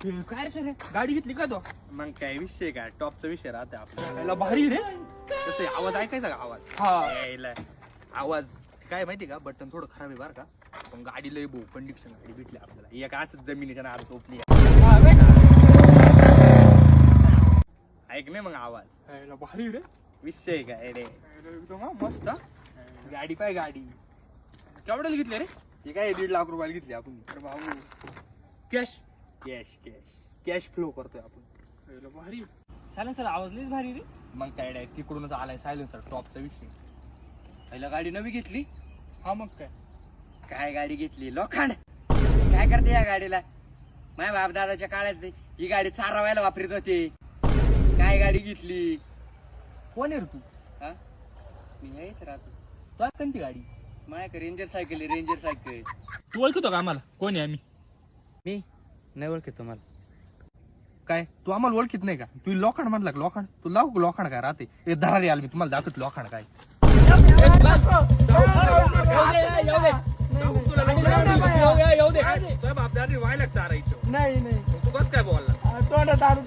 काय रे गाडी घेतली का तो? मग काय विषय काय टॉपचा विषय राहते आपल्याला. याला भारी रे. तसं आवाज ऐकायचा का आवाज? हा. यायला आवाज काय माहिती का, बटन थोडं खराब आहे बरं का, पण गाडी लय भाऊ कंडिशन गाडी भेटली आपल्याला. एक असंच जमिनीच्या नाद झोपली ऐक नाही मग आवाज. याला भारी रे. विषय काय रे, एकदम मस्त. गाडी पाय गाडी केवढ्याला घेतली रे? ही काय 1.5 लाख रुपयाला घेतली आपण. अरे भाऊ cash. Cash cash cash flow करतोय आपण. याला भारी. सायलेन्सर आवाज लयच भारी रे. मग काय डाय तिकडूनच आलाय सायलेन्सर टॉपचा विषय. पहिला गाडी नवी घेतली. हा मग काय. काय गाडी घेतली लोखंड. काय करते या गाडीला, माझ्या बाप दादाच्या काळात ही गाडी चारवायला वापरत होते. काय गाडी घेतली. कोण आहे रे तू? हा मी यायच राहतो. तो कोणती गाडी? माझ्याकडे रेंजर सायकल आहे, रेंजर सायकल. तू ओळखतो का आम्हाला? कोण आहे आम्ही? मी नाही ओळखत तुम्हाला. काय तू आम्हाला ओळखीत नाही का? तू लोखंड म्हणला का? लोखंड तू लोखंड काय राहते. एक धरारी आल मी तुम्हाला दाखवत लोखंड काय. येऊ दे. बाप दादी व्हायला चारायचं नाही तू कस काय बोलला. तोंडात दारू